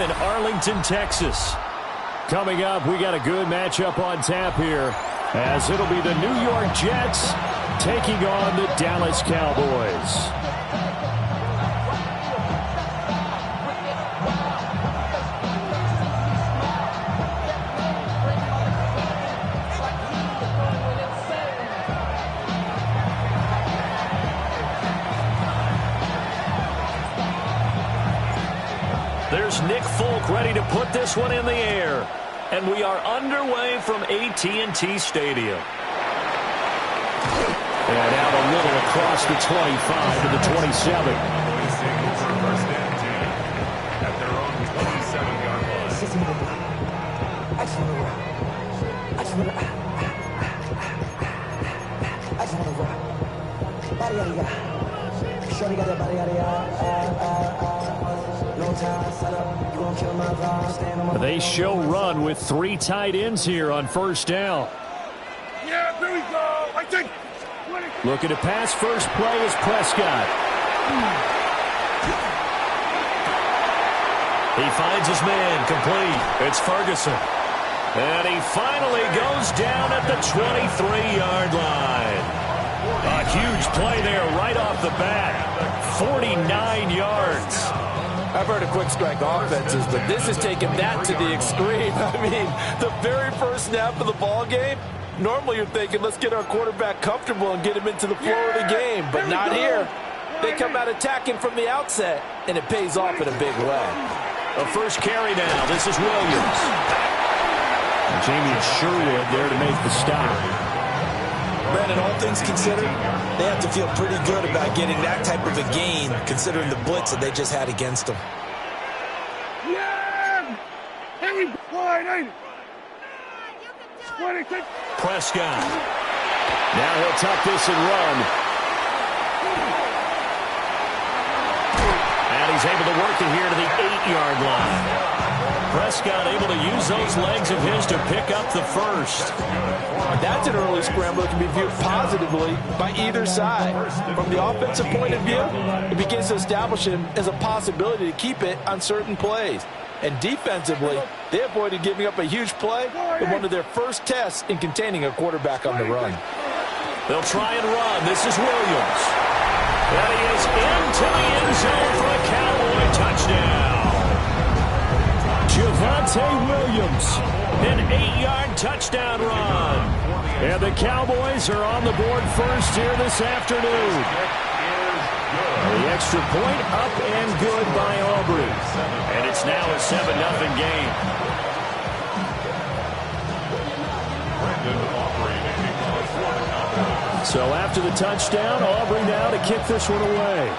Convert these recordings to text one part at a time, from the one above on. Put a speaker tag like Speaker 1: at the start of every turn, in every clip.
Speaker 1: Stadium in Arlington, Texas. Coming up, we got a good matchup on tap here, as it'll be the New York Jets taking on the Dallas Cowboys. There's Nick Folk ready to put this one in the air. And we are underway from AT&T Stadium. And out a little across the 25 to the 27.
Speaker 2: At their own 27-yard
Speaker 1: They show run with 3 tight ends here on first down.
Speaker 2: Yeah, there we go. I think.
Speaker 1: Looking to pass first play is Prescott. He finds his man complete. It's Ferguson. And he finally goes down at the 23-yard line. A huge play there right off the bat. 49 yards.
Speaker 3: I've heard of quick strike offenses, but this is taking that to the extreme. I mean, the very first snap of the ball game, normally you're thinking, let's get our quarterback comfortable and get him into the flow of the game, but not here. They come out attacking from the outset, and it pays off in a big way.
Speaker 1: A first carry now. This is Williams. And Jamie Sherwood there to make the stop.
Speaker 4: Brandon, all things considered, they have to feel pretty good about getting that type of a gain, considering the blitz that they just had against them.
Speaker 2: Yeah!
Speaker 1: Prescott. Now he'll tuck this and run. And he's able to work it here to the 8-yard line. Prescott able to use those legs of his to pick up the first.
Speaker 3: That's an early scramble that can be viewed positively by either side. From the offensive point of view, it begins to establish him as a possibility to keep it on certain plays. And defensively, they avoided giving up a huge play in one of their first tests in containing a quarterback on the run.
Speaker 1: They'll try and run. This is Williams. And he is into the end zone for a Cowboy touchdown. Javonte Williams, an 8-yard touchdown run. And the Cowboys are on the board first here this afternoon. The extra point up and good by Aubrey. And it's now a 7-0 game. So after the touchdown, Aubrey now to kick this one away.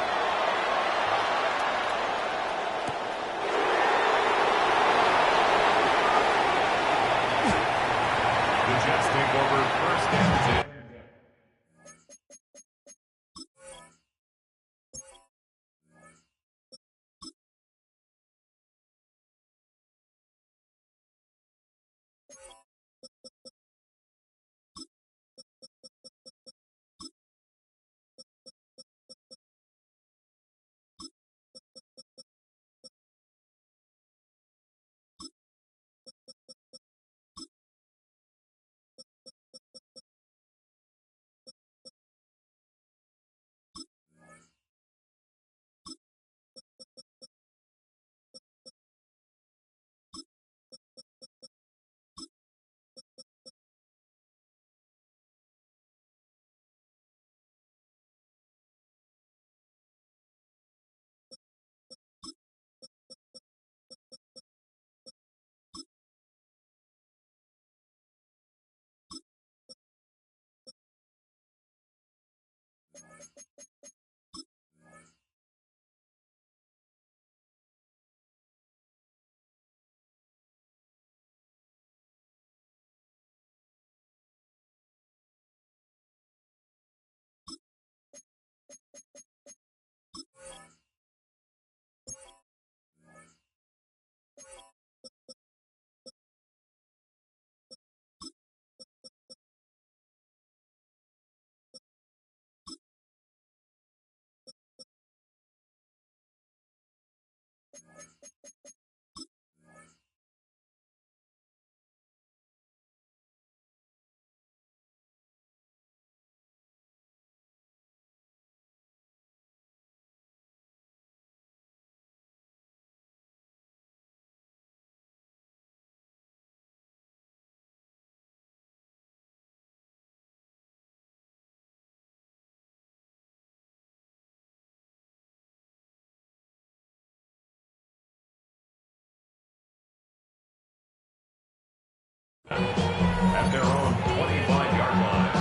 Speaker 2: at their own 25-yard line.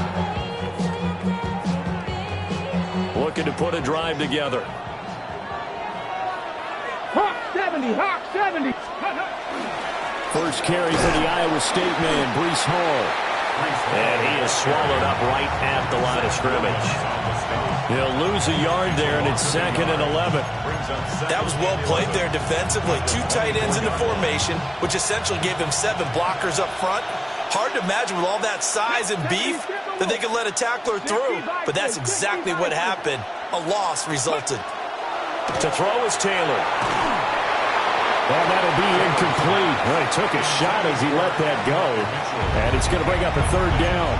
Speaker 1: Looking to put a drive together.
Speaker 2: Hawk 70, Hawk 70.
Speaker 1: First carry for the Iowa State man, Breece Hall. And he is swallowed up right at the line of scrimmage. He'll lose a yard there, and it's 2nd and 11.
Speaker 4: That was well played there defensively. 2 tight ends in the formation, which essentially gave him 7 blockers up front. Hard to imagine with all that size and beef that they could let a tackler through, but that's exactly what happened. A loss resulted.
Speaker 1: To throw is Taylor. And that'll be incomplete. Well, he took a shot as he let that go. And it's going to bring up a 3rd down.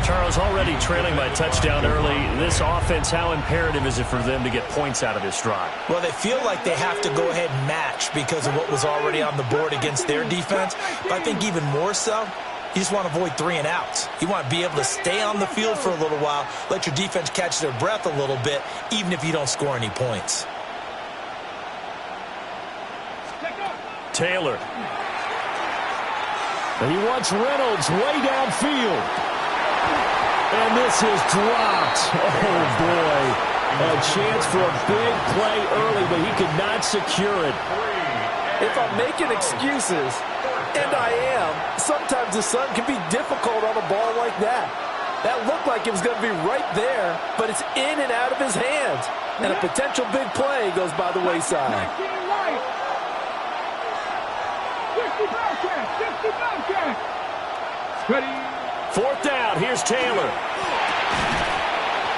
Speaker 1: Charles, already trailing by touchdown early. This offense, how imperative is it for them to get points out of this drive?
Speaker 4: Well, they feel like they have to go ahead and match because of what was already on the board against their defense. But I think even more so, you just want to avoid 3 and outs. You want to be able to stay on the field for a little while, let your defense catch their breath a little bit, even if you don't score any points.
Speaker 1: Taylor. And he wants Reynolds way downfield. And this is dropped. Oh, boy. A chance for a big play early, but he could not secure it.
Speaker 3: If I'm making excuses, and I am, sometimes the sun can be difficult on a ball like that. That looked like it was going to be right there, but it's in and out of his hands. And a potential big play goes by the wayside.
Speaker 1: 4th down. Here's Taylor.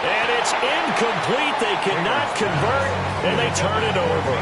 Speaker 1: And it's incomplete. They cannot convert, and they turn it over.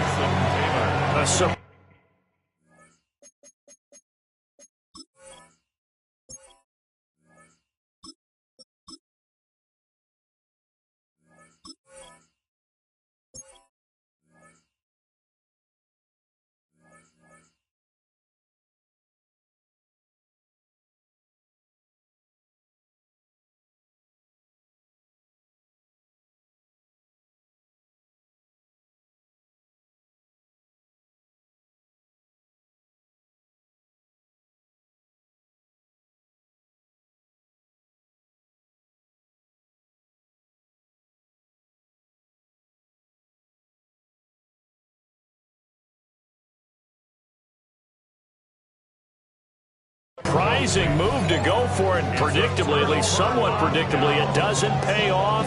Speaker 1: Surprising move to go for it predictably, at least somewhat predictably. It doesn't pay off.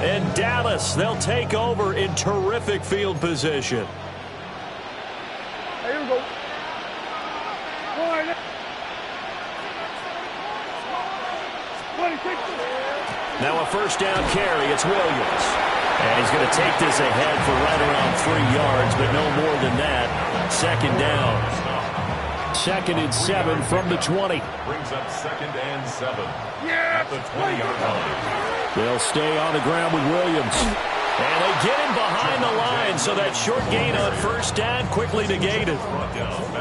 Speaker 1: And Dallas, they'll take over in terrific field position.
Speaker 2: Here we go.
Speaker 1: Now a 1st down carry. It's Williams. And he's going to take this ahead for right around 3 yards, but no more than that. 2nd down. 2nd and 7 from the 20.
Speaker 2: Brings up 2nd and 7 at the 20-yard line.
Speaker 1: They'll stay on the ground with Williams. And they get him behind the line, so that short gain on 1st down quickly negated.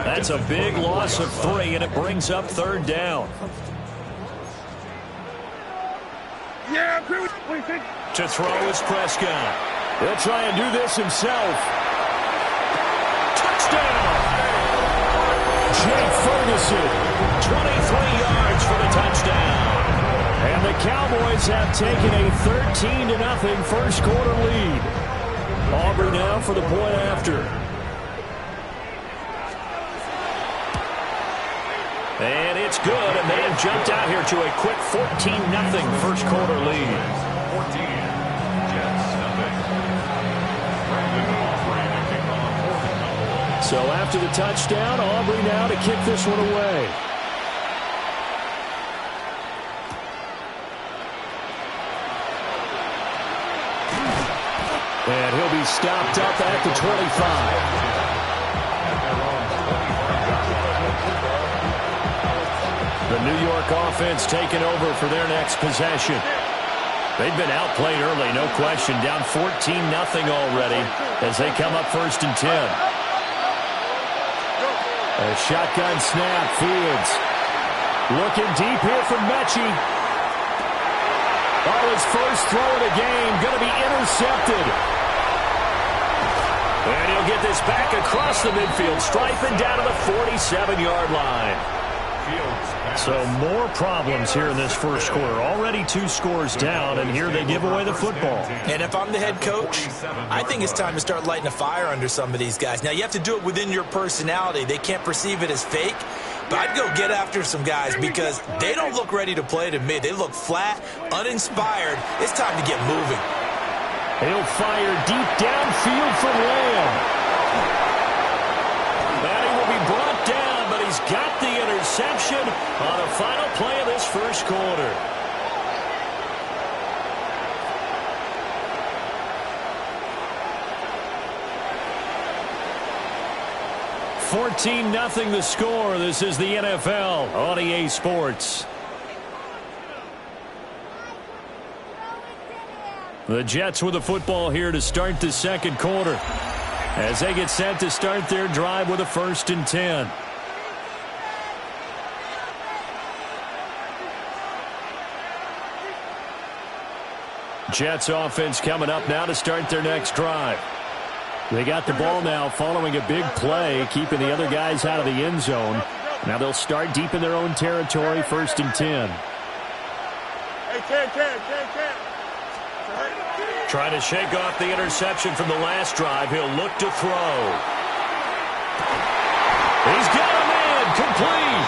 Speaker 1: That's a big loss of 3, and it brings up 3rd down. To throw is Prescott. He'll try and do this himself. Touchdown! Jake Ferguson, 23 yards for the touchdown. And the Cowboys have taken a 13-0 first quarter lead. Aubrey now for the point after. And it's good, and they have jumped out here to a quick 14-0 first quarter lead.
Speaker 2: 14, Jets, nothing.
Speaker 1: So after the touchdown, Aubrey now to kick this one away. And he'll be stopped up at the 25. The New York offense taking over for their next possession. They've been outplayed early, no question. Down 14-0 already as they come up 1st and 10. A shotgun snap, Fields. Looking deep here from Mechie. Oh, his first throw of the game going to be intercepted. And he'll get this back across the midfield, striping down to the 47-yard line. So more problems here in this first quarter. Already 2 scores down, and here they give away the football.
Speaker 4: And if I'm the head coach, I think it's time to start lighting a fire under some of these guys. Now, you have to do it within your personality. They can't perceive it as fake. But I'd go get after some guys because they don't look ready to play to me. They look flat, uninspired. It's time to get moving.
Speaker 1: He'll fire deep downfield for Lamb. And he will be brought down, but he's got the interception on a final play of this first quarter. (14-0) the score. This is the NFL on EA Sports. The Jets with the football here to start the second quarter as they get set to start their drive with a 1st and 10. Jets offense coming up now to start their next drive. They got the ball now following a big play, keeping the other guys out of the end zone. Now they'll start deep in their own territory, 1st and 10. Trying to shake off the interception from the last drive. He'll look to throw. He's got him in. Complete.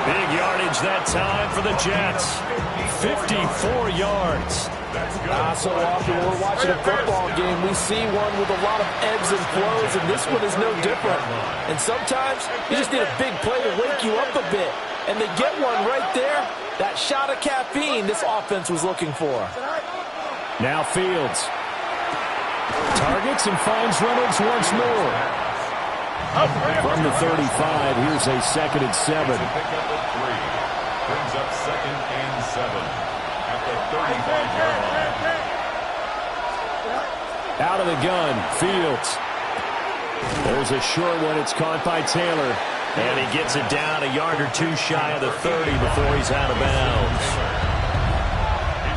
Speaker 1: Big yardage that time for the Jets. 54 yards.
Speaker 3: So often when we're watching a football game, we see one with a lot of ebbs and flows, and this one is no different. And sometimes you just need a big play to wake you up a bit. And they get one right there. That shot of caffeine this offense was looking for.
Speaker 1: Now Fields. Targets and finds Reynolds once more. From the 35, here's a 2nd and 7.
Speaker 2: Pick up a 3. Brings up 2nd and 7. At the 35-yard line.
Speaker 1: Out of the gun, Fields. There's a short one. It's caught by Taylor. And he gets it down a yard or 2 shy of the 30 before he's out of bounds.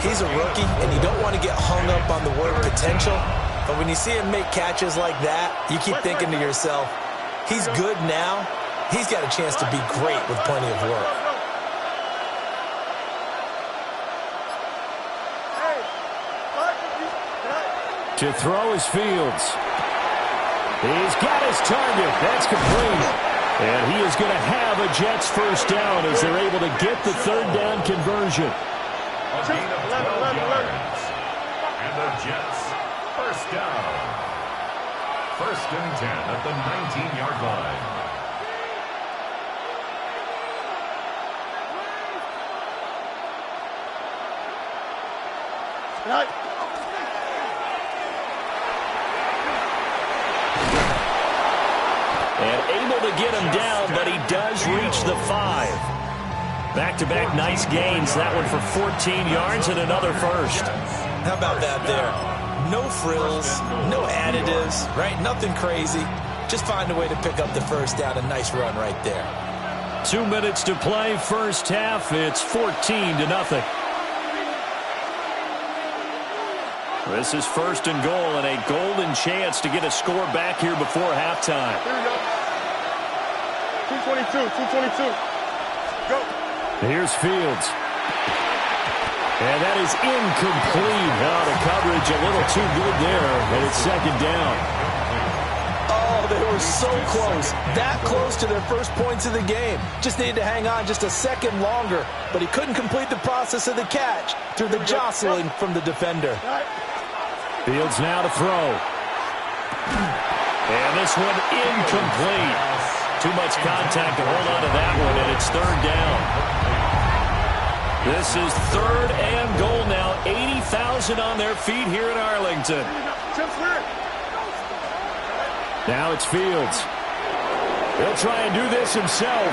Speaker 4: He's a rookie, and you don't want to get hung up on the word potential. But when you see him make catches like that, you keep thinking to yourself, he's good now. He's got a chance to be great with plenty of work.
Speaker 1: To throw is Fields. He's got his target. That's complete. And he is going to have a Jets 1st down as they're able to get the 3rd down conversion.
Speaker 2: A gain of 12 yards. And the Jets, 1st down. 1st and 10 at the 19-yard line.
Speaker 1: And able to get him down, but he does reach the 5. Back-to-back nice gains. That one for 14 yards and another 1st.
Speaker 4: How about that there? No frills, no additives, right? Nothing crazy. Just find a way to pick up the 1st down. A nice run right there.
Speaker 1: 2 minutes to play, first half. It's 14-0. This is 1st and goal and a golden chance to get a score back here before halftime.
Speaker 5: Here we go. 222. Go.
Speaker 1: Here's Fields. And that is incomplete. Now the coverage a little too good there, and it's 2nd down.
Speaker 3: Oh, they were so close. That close to their first points of the game. Just needed to hang on just a second longer, but he couldn't complete the process of the catch through the jostling from the defender.
Speaker 1: Fields now to throw. And this one incomplete. Too much contact to hold on to that one, and it's 3rd down. This is 3rd and goal now. 80,000 on their feet here in Arlington. Now it's Fields. He'll try and do this himself.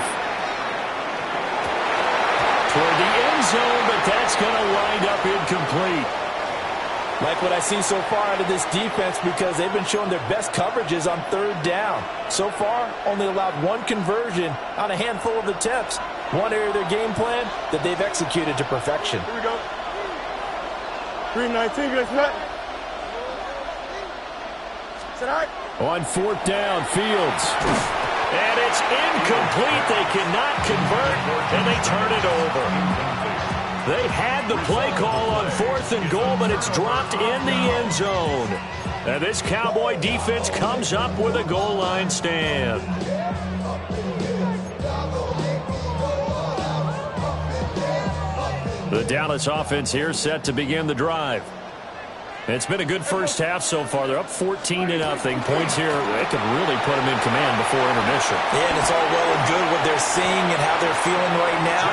Speaker 1: Toward the end zone, but that's going to wind up incomplete.
Speaker 3: Like what I see so far out of this defense because they've been showing their best coverages on 3rd down. So far, only allowed 1 conversion on a handful of attempts. One area of their game plan that they've executed to perfection.
Speaker 5: Here we go. 319, get that.
Speaker 1: On 4th down, Fields. And it's incomplete. They cannot convert, and they turn it over. They had the play call on 4th and goal, but it's dropped in the end zone. And this Cowboy defense comes up with a goal line stand. The Dallas offense here set to begin the drive. It's been a good first half so far. They're up 14-0. Points here, they could really put them in command before intermission.
Speaker 4: Yeah, and it's all well and good what they're seeing and how they're feeling right now.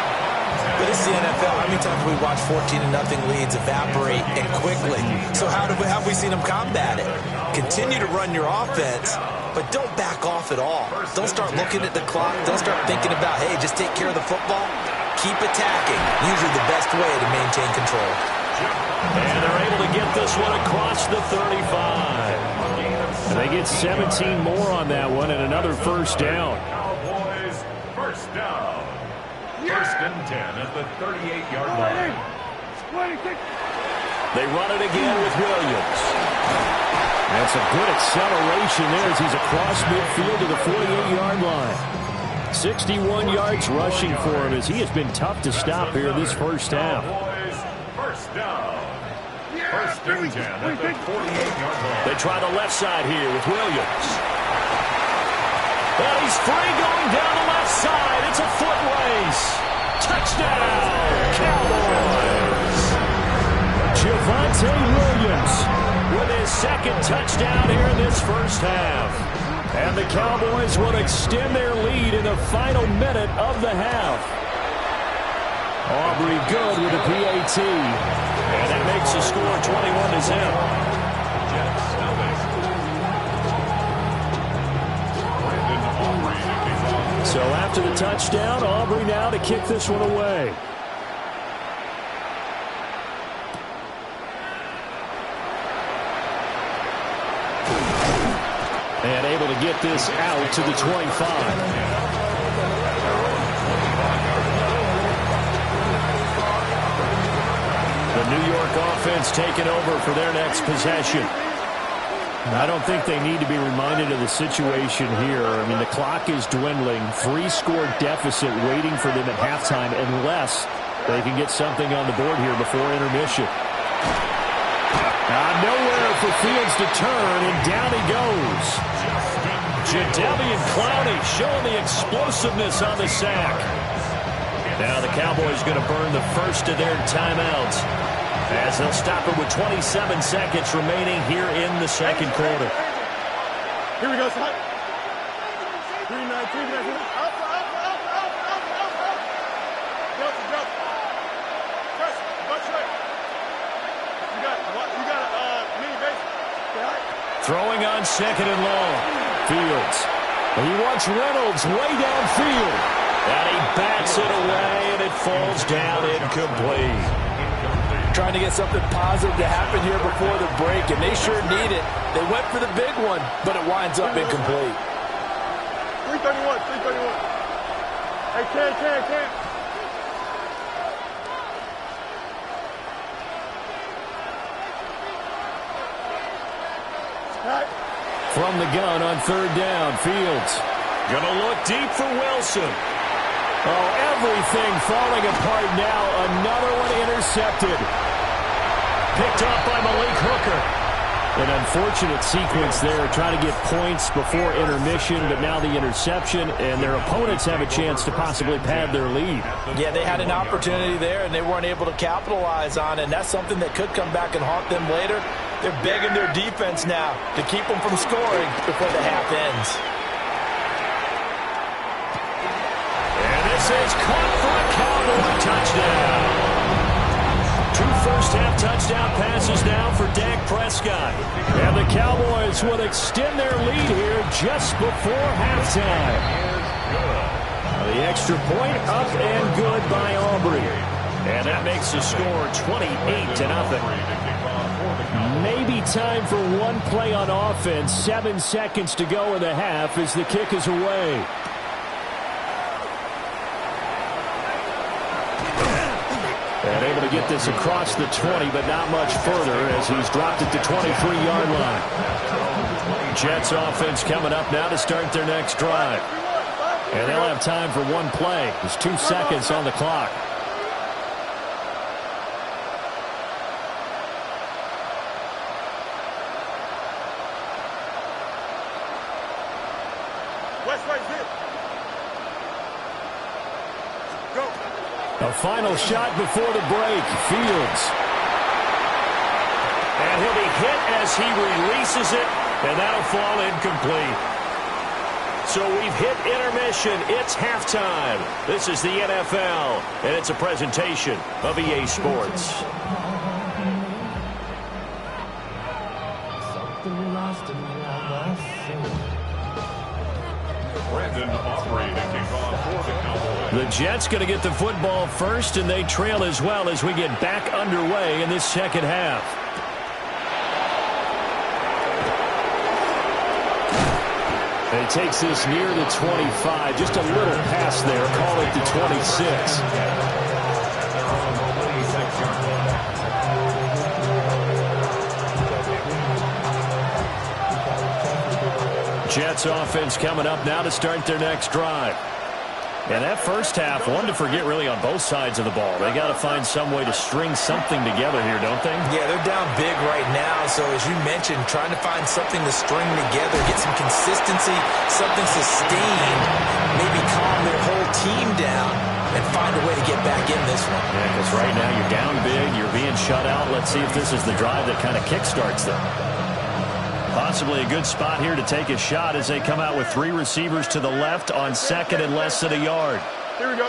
Speaker 4: But it's the NFL. How many times have we watched 14-0 leads evaporate and quickly? So how have we seen them combat it? Continue to run your offense, but don't back off at all. Don't start looking at the clock. Don't start thinking about, hey, just take care of the football. Keep attacking. Usually the best way to maintain control.
Speaker 1: And they're able to get this one across the 35. And they get 17 more on that one and another first down.
Speaker 2: Cowboys first down. First and 10 at the 38-yard line.
Speaker 1: They run it again with Williams. That's a good acceleration there as he's across midfield to the 48-yard line. 61 yards rushing for him as he has been tough to stop here this first half.
Speaker 2: Cowboys first down. First and 10 at the 48-yard line.
Speaker 1: They try the left side here with Williams. And he's free going down the left side. It's a foot race. Touchdown, Cowboys. Javonte Williams with his second touchdown here in this first half. And the Cowboys will extend their lead in the final minute of the half. Aubrey good with a PAT. And that makes the score 21-0. So after the touchdown, Aubrey now to kick this one away. And able to get this out to the 25. The New York offense taking over for their next possession. I don't think they need to be reminded of the situation here. I mean, the clock is dwindling. 3-score deficit waiting for them at halftime unless they can get something on the board here before intermission. Nowhere for Fields to turn, and down he goes. Jadeveon Clowney showing the explosiveness on the sack. Now the Cowboys going to burn the first of their timeouts as they'll stop it with 27 seconds remaining here in the second quarter.
Speaker 5: Here we go, son. 3-9. Up. Jump. Press. Watch right. You got a mini base.
Speaker 1: Throwing on second and long. Fields. And he wants Reynolds way downfield. And he bats it away, and it falls down incomplete.
Speaker 3: Trying to get something positive to happen here before the break, and they sure need it. They went for the big one, but it winds up incomplete.
Speaker 5: 331. Hey, can.
Speaker 1: From the gun on third down, Fields. Gonna look deep for Wilson. Oh, everything falling apart now. Another one intercepted. Picked off by Malik Hooker. An unfortunate sequence there, trying to get points before intermission, but now the interception, and their opponents have a chance to possibly pad their lead.
Speaker 3: Yeah, they had an opportunity there, and they weren't able to capitalize on it, and that's something that could come back and haunt them later. They're begging their defense now to keep them from scoring before the half ends.
Speaker 1: And this is caught for a Cowboy touchdown. 2 first-half touchdown passes now for Dak Prescott. And the Cowboys will extend their lead here just before halftime. The extra point up and good by Aubrey. And that makes the score 28-0. Maybe time for one play on offense. 7 seconds to go in the half as the kick is away. And able to get this across the 20, but not much further as he's dropped it to 23-yard line. Jets offense coming up now to start their next drive. And they'll have time for one play. There's 2 seconds on the clock.
Speaker 5: West right here. Go.
Speaker 1: A final shot before the break. Fields. And he'll be hit as he releases it, and that'll fall incomplete. So we've hit intermission. It's halftime. This is the NFL, and it's a presentation of EA Sports.
Speaker 2: Brandon operating the kickoff for the Cowboys.
Speaker 1: The Jets going to get the football first, and they trail as well as we get back underway in this second half. And he takes this near the 25. Just a little pass there. Call it the 26. Jets offense coming up now to start their next drive. And that first half, one to forget really on both sides of the ball. They got to find some way to string something together here, don't they?
Speaker 4: Yeah, they're down big right now. So as you mentioned, trying to find something to string together, get some consistency, something sustained, maybe calm their whole team down and find a way to get back in this one.
Speaker 1: Yeah, because right now you're down big, you're being shut out. Let's see if this is the drive that kind of kickstarts them. Possibly a good spot here to take a shot as they come out with 3 receivers to the left on second and less than a yard.
Speaker 5: Here we go.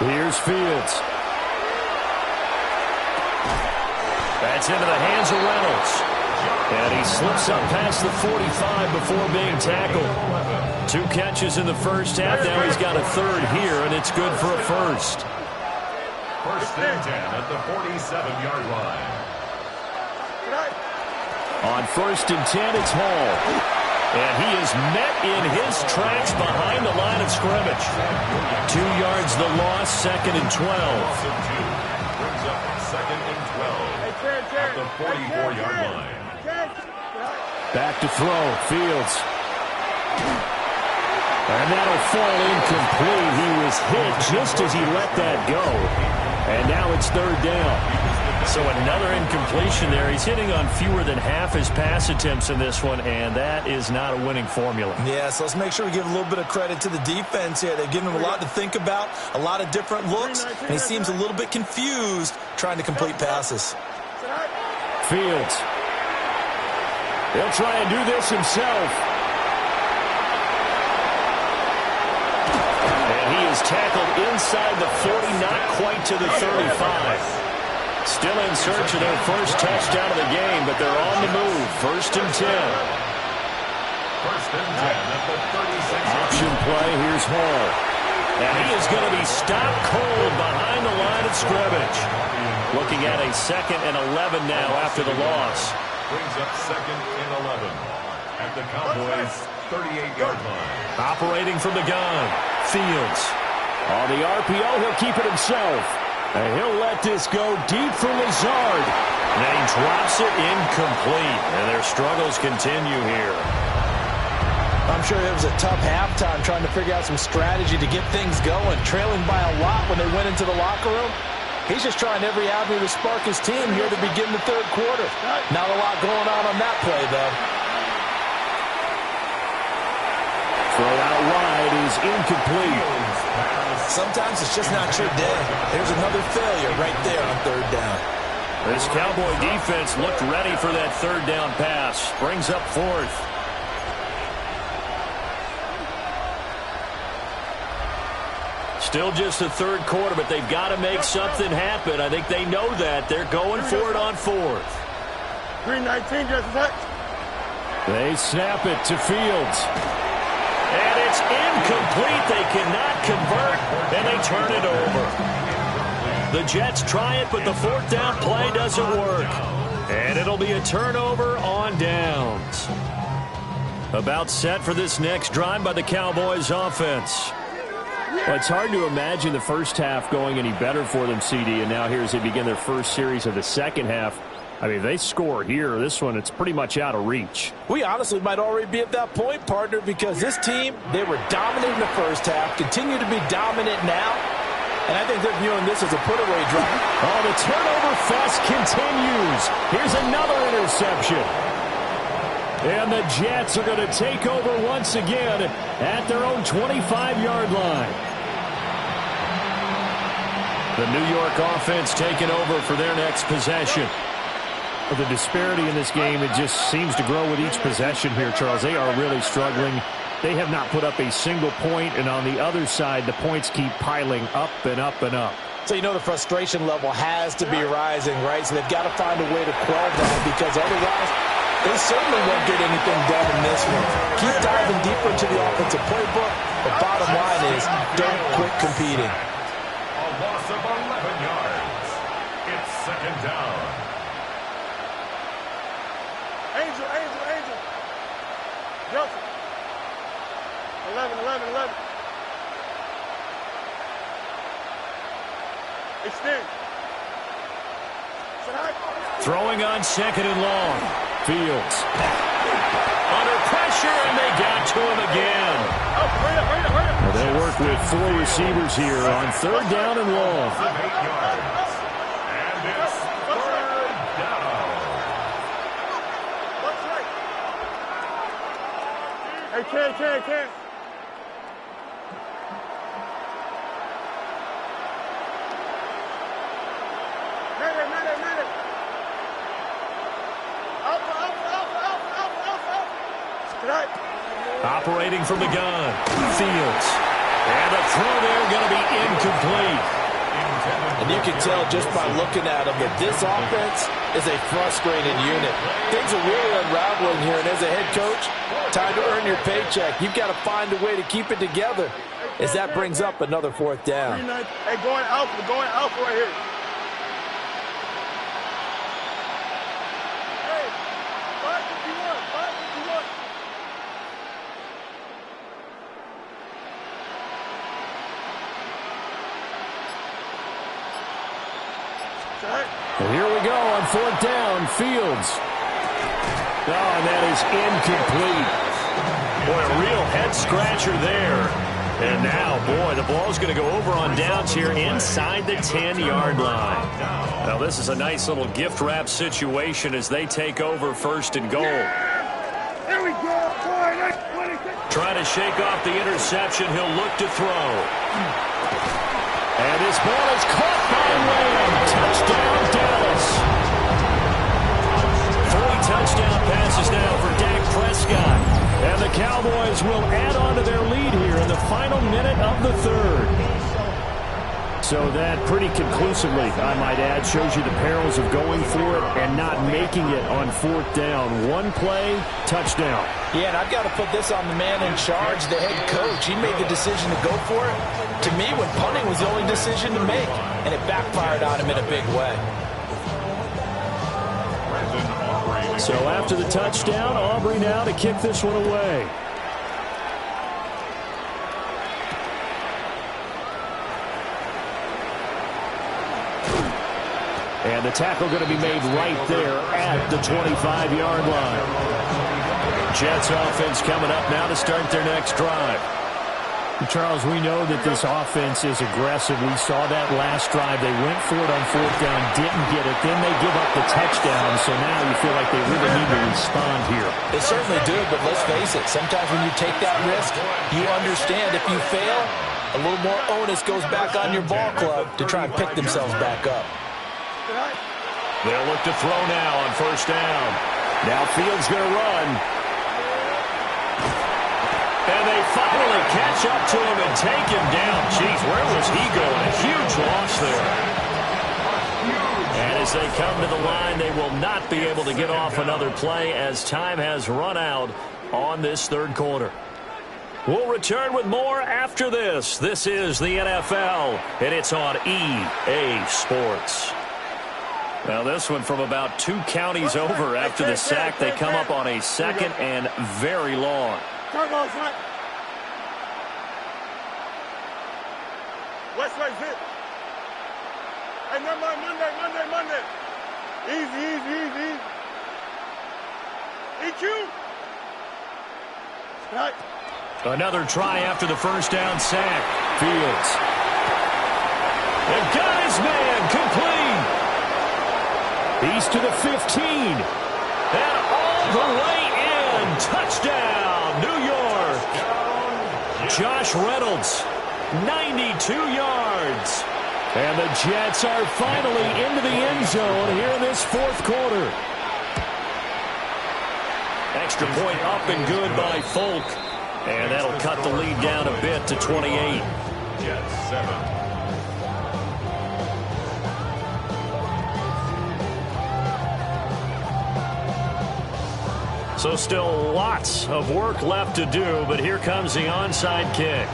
Speaker 1: Here's Fields. That's into the hands of Reynolds. And he slips up past the 45 before being tackled. 2 catches in the first half. Now he's got a third here, and it's good for a first.
Speaker 2: First and 10 at the 47-yard line.
Speaker 1: On first and 10, it's Hall. And he is met in his tracks behind the line of scrimmage. 2 yards the loss, second and 12.
Speaker 2: Brings up second and 12 at the 44-yard line.
Speaker 1: Back to throw, Fields. And that'll fall incomplete. He was hit just as he let that go. And now it's third down. So another incompletion there. He's hitting on fewer than half his pass attempts in this one, and that is not a winning formula.
Speaker 4: Yeah, so let's make sure we give a little bit of credit to the defense here. They've given him a lot to think about, a lot of different looks, and he seems a little bit confused trying to complete passes.
Speaker 1: Fields. He'll try and do this himself. And he is tackled inside the 40, not quite to the 35. Still in search of their first touchdown of the game, but they're on the move. First and 10.
Speaker 2: First and 10 at the 36.
Speaker 1: Option play, here's Hall. And he is going to be stopped cold behind the line of scrimmage. Looking at a second and 11 now after the loss.
Speaker 2: Brings up second and 11 at the Cowboys' 38-yard line.
Speaker 1: Operating from the gun, Fields. On the RPO, he'll keep it himself. And he'll let this go deep for Lazard. And he drops it incomplete. And their struggles continue here.
Speaker 3: I'm sure it was a tough halftime trying to figure out some strategy to get things going. Trailing by a lot when they went into the locker room. He's just trying every avenue to spark his team here to begin the third quarter. Not a lot going on that play, though.
Speaker 1: Throw out wide is incomplete.
Speaker 4: Sometimes it's just not your day. There's another failure right there on third down.
Speaker 1: This Cowboy defense looked ready for that third down pass. Brings up fourth. Still just the third quarter, but they've got to make something happen. I think they know that. They're going for it on fourth.
Speaker 5: 319 just attack.
Speaker 1: They snap it to Fields. And it's incomplete. They cannot convert, and they turn it over. The Jets try it, but the fourth down play doesn't work. And it'll be a turnover on downs. About set for this next drive by the Cowboys offense. Well, it's hard to imagine the first half going any better for them, CD, and now here as they begin their first series of the second half. I mean, they score here. This one, it's pretty much out of reach.
Speaker 3: We honestly might already be at that point, partner, because this team, they were dominant in the first half, continue to be dominant now, and I think they're viewing this as a put-away drive.
Speaker 1: Oh, the turnover fest continues. Here's another interception. And the Jets are going to take over once again at their own 25-yard line. The New York offense taking over for their next possession. The disparity in this game, it just seems to grow with each possession here, Charles. They are really struggling. They have not put up a single point, and on the other side, the points keep piling up and up and up.
Speaker 3: So you know the frustration level has to be rising, right? So they've got to find a way to quell that, because otherwise they certainly won't get anything done in this one. Keep diving deeper into the offensive playbook. The bottom line is don't quit competing.
Speaker 2: A loss of 11 yards. It's second down.
Speaker 5: Angel. Johnson. 11. Extend.
Speaker 1: Throwing on second and long. Fields. Under pressure, and they got to him again.
Speaker 5: Hurry up.
Speaker 1: They'll work with 4 receivers here on third down and long.
Speaker 2: 8 yards. And it's third down.
Speaker 5: What's right? Hey, Ken. Minute. Tonight.
Speaker 1: Operating from the gun. Fields. And the throw there going to be incomplete.
Speaker 3: And you can tell just by looking at them that this offense is a frustrated unit. Things are really unraveling here, and as a head coach, time to earn your paycheck. You've got to find a way to keep it together, as that brings up another fourth down.
Speaker 5: Hey, going alpha right here. Hey, 551.
Speaker 1: Well, here we go on fourth down. Fields. Oh, and that is incomplete. Boy, a real head-scratcher there. And now, boy, the ball's going to go over on downs here inside the 10-yard line. Now, this is a nice little gift-wrap situation as they take over first and goal.
Speaker 5: There we go, boy.
Speaker 1: Trying to shake off the interception. He'll look to throw. And his ball is caught by Lamb. Touchdown, Dallas. 3 touchdown passes now for Dak Prescott. And the Cowboys will add on to their lead here in the final minute of the third. So that pretty conclusively, I might add, shows you the perils of going for it and not making it on fourth down. One play, touchdown.
Speaker 3: Yeah, and I've got to put this on the man in charge, the head coach. He made the decision to go for it. To me, when punting was the only decision to make, and it backfired on him in a big way.
Speaker 1: So after the touchdown, Aubrey now to kick this one away. And the tackle going to be made right there at the 25-yard line. Jets offense coming up now to start their next drive. Charles, we know that this offense is aggressive. We saw that last drive. They went for it on fourth down, didn't get it. Then they give up the touchdown. So now you feel like they really need to respond here.
Speaker 3: They certainly do, but let's face it. Sometimes when you take that risk, you understand if you fail, a little more onus goes back on your ball club to try and pick themselves back up.
Speaker 1: They'll look to throw now on first down. Now Fields going to run. And they finally catch up to him and take him down. Jeez, where was he going? A huge loss there. And as they come to the line, they will not be able to get off another play as time has run out on this third quarter. We'll return with more after this. This is the NFL, and it's on EA Sports. Now this one from about 2 counties over after the sack. They come up on a second and very long.
Speaker 5: West right zip. Hey, never mind, Monday. Easy, easy, easy. Eat you. Right.
Speaker 1: Another try after the first down sack. Fields. And got his man complete. He's to the 15. And all the way in. Touchdown, New York. Josh Reynolds, 92 yards. And the Jets are finally into the end zone here in this fourth quarter. Extra point up and good by Folk. And that'll cut the lead down a bit to 28.
Speaker 2: Jets 7.
Speaker 1: So still lots of work left to do, but here comes the onside kick.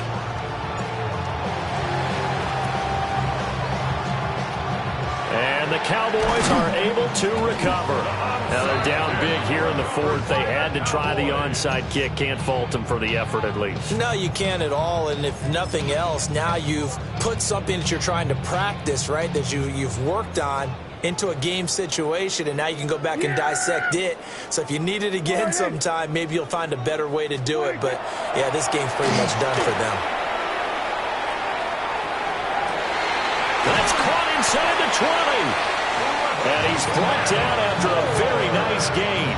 Speaker 1: And the Cowboys are able to recover. Now they're down big here in the fourth. They had to try the onside kick. Can't fault them for the effort at least.
Speaker 4: No, you can't at all. And if nothing else, now you've put something that you're trying to practice, right, that you've worked on into a game situation, and now you can go back and dissect it. So if you need it again sometime, maybe you'll find a better way to do it. But, yeah, this game's pretty much done for them.
Speaker 1: That's caught inside the 20. And he's brought down after a very nice gain.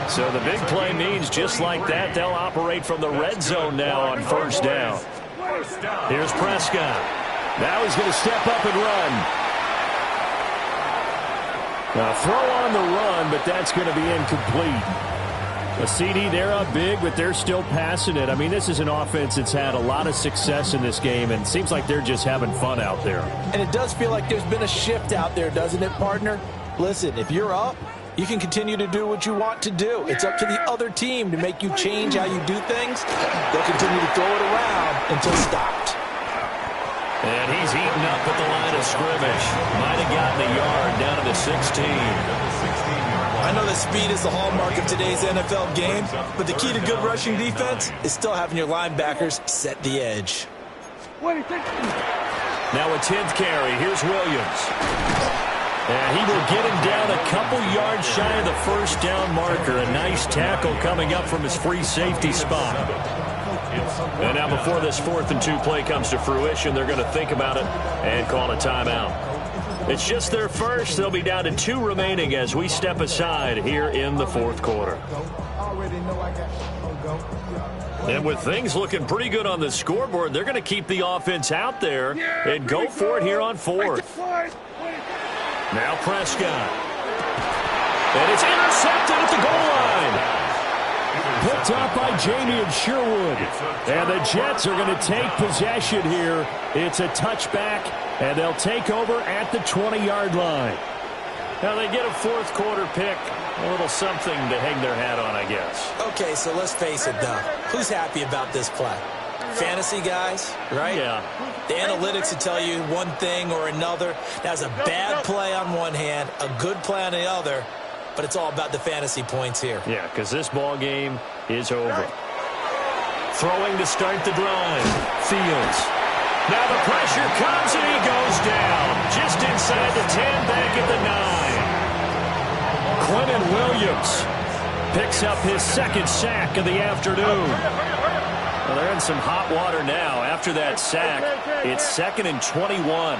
Speaker 1: So the big play means just like that, they'll operate from the red zone now on first down. Here's Prescott. Now he's going to step up and run. Now throw on the run, but that's going to be incomplete. A CD, they're up big, but they're still passing it. I mean, this is an offense that's had a lot of success in this game, and it seems like they're just having fun out there.
Speaker 3: And it does feel like there's been a shift out there, doesn't it, partner? Listen, if you're up, you can continue to do what you want to do. It's up to the other team to make you change how you do things. They'll continue to throw it around until stopped.
Speaker 1: And he's eaten up at the line of scrimmage. Might have gotten a yard down to the 16.
Speaker 4: I know that speed is the hallmark of today's NFL game, but the key to good rushing defense is still having your linebackers set the edge.
Speaker 1: Now a 10th carry. Here's Williams. And he will get him down a couple yards shy of the first down marker. A nice tackle coming up from his free safety spot. And now before this 4th and 2 play comes to fruition, they're going to think about it and call a timeout. It's just their first. They'll be down to 2 remaining as we step aside here in the fourth quarter. And with things looking pretty good on the scoreboard, they're going to keep the offense out there and go for it here on 4th. Now Prescott. And it's intercepted at the goal line. Picked up by Jamie and Sherwood. And the Jets are going to take possession here. It's a touchback, and they'll take over at the 20-yard line. Now they get a fourth quarter pick. A little something to hang their hat on, I guess.
Speaker 4: Okay, so let's face it, though. Who's happy about this play? Fantasy guys, right?
Speaker 1: Yeah.
Speaker 4: The analytics will tell you one thing or another. That's a bad play on one hand, a good play on the other. But it's all about the fantasy points here.
Speaker 1: Yeah, because this ball game is over. Throwing to start the drive. Fields. Now the pressure comes and he goes down. Just inside the 10, back at the 9. Quentin Williams picks up his second sack of the afternoon. Well, they're in some hot water now. After that sack, it's 2nd and 21.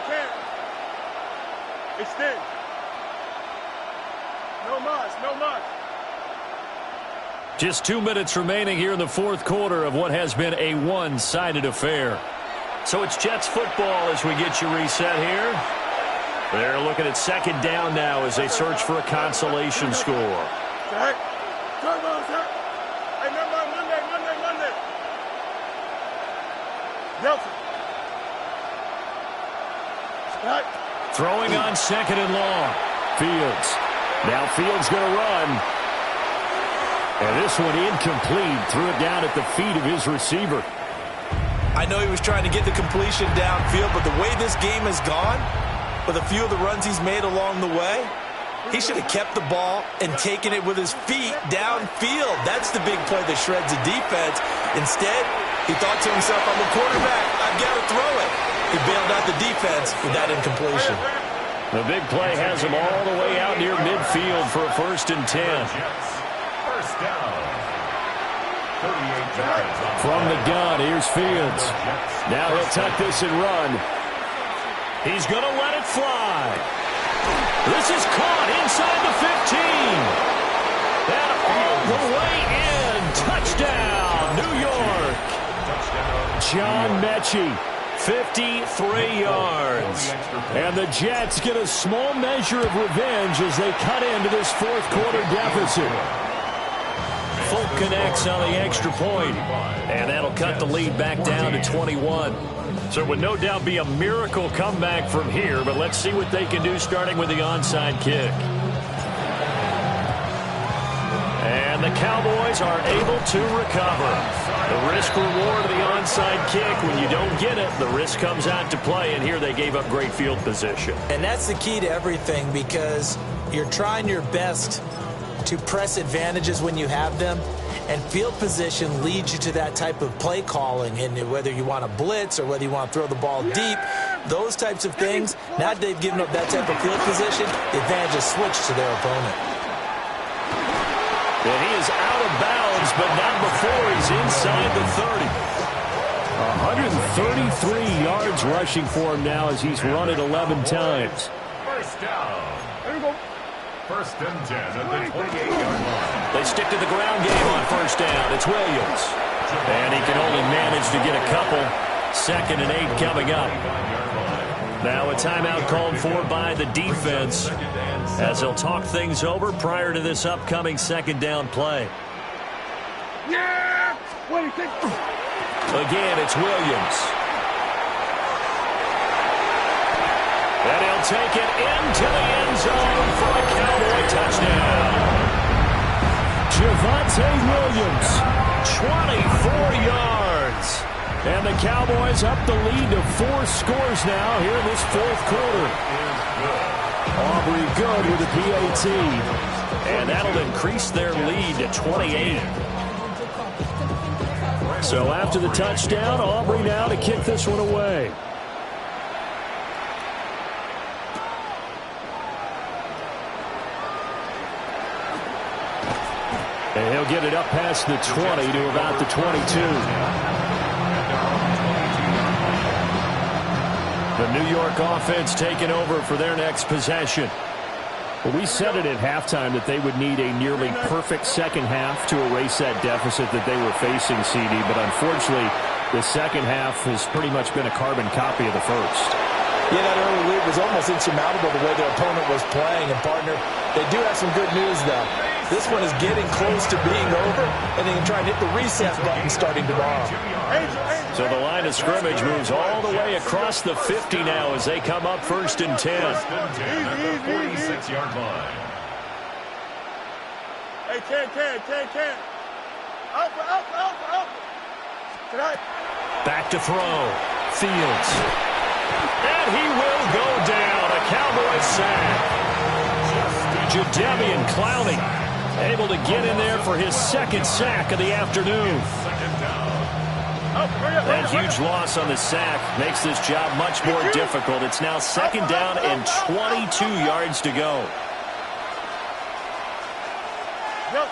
Speaker 5: Can't. Extend. No mas.
Speaker 1: Just 2 minutes remaining here in the fourth quarter of what has been a one-sided affair. So it's Jets football as we get you reset here. They're looking at second down now as they search for a consolation score.
Speaker 5: Hey, Monday. Nelson.
Speaker 1: Throwing on 2nd and long. Fields. Now Fields going to run. And this one incomplete. Threw it down at the feet of his receiver.
Speaker 4: I know he was trying to get the completion downfield, but the way this game has gone, with a few of the runs he's made along the way, He should have kept the ball and taken it with his feet downfield. That's the big play that shreds the defense. Instead, he thought to himself, I'm a quarterback. I've got to throw it. He bailed out the defense with that incompletion.
Speaker 1: The big play has him all the way out near midfield for a 1st and 10.
Speaker 2: First down. 38 yards.
Speaker 1: From the gun, here's Fields. Now he'll tuck this and run. He's going to let it fly. This is caught inside the 15. And all the way in. Touchdown, New York. John Mechie, 53 yards. And the Jets get a small measure of revenge as they cut into this 4th quarter deficit. Folk connects on the extra point, and that'll cut the lead back down to 21. So it would no doubt be a miracle comeback from here, but let's see what they can do starting with the onside kick. And the Cowboys are able to recover. The risk-reward of the onside kick, when you don't get it, the risk comes out to play, and here they gave up great field position.
Speaker 4: And that's the key to everything, because you're trying your best to press advantages when you have them, and field position leads you to that type of play calling. And whether you want to blitz or whether you want to throw the ball deep, those types of things, now that they've given up that type of field position, the advantage is switched to their opponent.
Speaker 1: And he is out of bounds, but not before he's inside the 30. 133 yards rushing for him now as he's run it 11 times.
Speaker 2: First down. There we go. 1st and 10 at the 28-yard line.
Speaker 1: They stick to the ground game on 1st down. It's Williams. And he can only manage to get a couple. 2nd and 8 coming up. Now a timeout called for by the defense as they'll talk things over prior to this upcoming 2nd down play.
Speaker 5: Yeah! What do you think?
Speaker 1: Again, it's Williams. And he'll take it into the end zone for a Cowboy touchdown. Javonte Williams, 24 yards. And the Cowboys up the lead to 4 scores now here in this 4th quarter. Aubrey good with a PAT. And that'll increase their lead to 28. So after the touchdown, Aubrey now to kick this one away. And he'll get it up past the 20 to about the 22. The New York offense taking over for their next possession. Well, we said it at halftime that they would need a nearly perfect second half to erase that deficit that they were facing, CD. But unfortunately, the second half has pretty much been a carbon copy of the first.
Speaker 3: Yeah, that early lead was almost insurmountable the way their opponent was playing. And, partner, they do have some good news, though. This one is getting close to being over, and they can try and hit the reset button starting tomorrow.
Speaker 1: So the line of scrimmage moves all the way across the 50 now as they come up 1st and 10.
Speaker 2: 46-yard line.
Speaker 5: Hey, can. Out. Tonight.
Speaker 1: Back to throw. Fields. And he will go down. A Cowboy sack. Jadeveon Clowney able to get in there for his 2nd sack of the afternoon. That huge loss on the sack makes this job much more difficult. It's now 2nd down and 22 yards to go.
Speaker 5: Yep.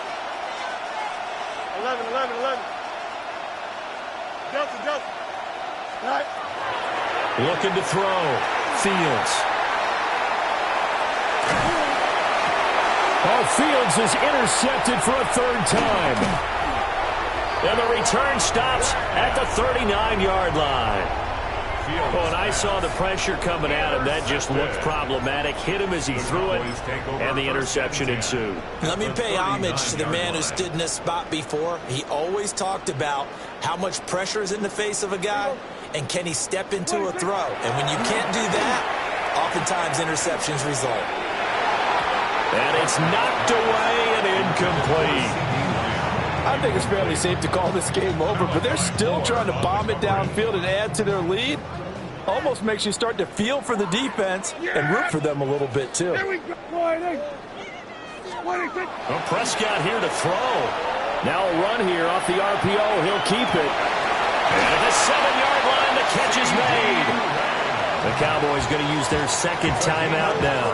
Speaker 5: 11. Delta. Right.
Speaker 1: Looking to throw. Fields. Oh, Fields is intercepted for a 3rd time. And the return stops at the 39-yard line. When I saw the pressure coming at him, that just looked problematic. Hit him as he threw it, and the interception ensued.
Speaker 4: Let me pay homage to the man who stood in this spot before. He always talked about how much pressure is in the face of a guy, and can he step into a throw. And when you can't do that, oftentimes interceptions result.
Speaker 1: And it's knocked away and incomplete.
Speaker 3: I think it's fairly safe to call this game over, but they're still trying to bomb it downfield and add to their lead. almost makes you start to feel for the defense and root for them a little bit, too.
Speaker 5: Here we go. 26.
Speaker 1: Well, Prescott here to throw. Now a run here off the RPO. He'll keep it. And at the 7-yard line, the catch is made. The Cowboys going to use their second timeout now.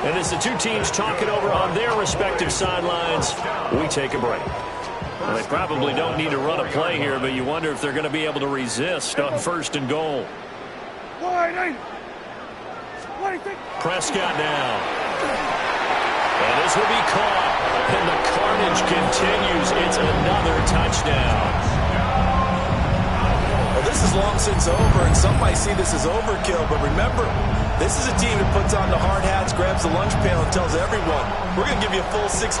Speaker 1: And as the two teams talking over on their respective sidelines, we take a break. Well, they probably don't need to run a play here, but you wonder if they're going to be able to resist on 1st and goal. Prescott now. And this will be caught. And the carnage continues. It's another touchdown.
Speaker 4: Well, this is long since over, and some might see this as overkill. But remember, this is a team that puts on the hard hats, grabs the lunch pail, and tells everyone, we're going to give you a full 6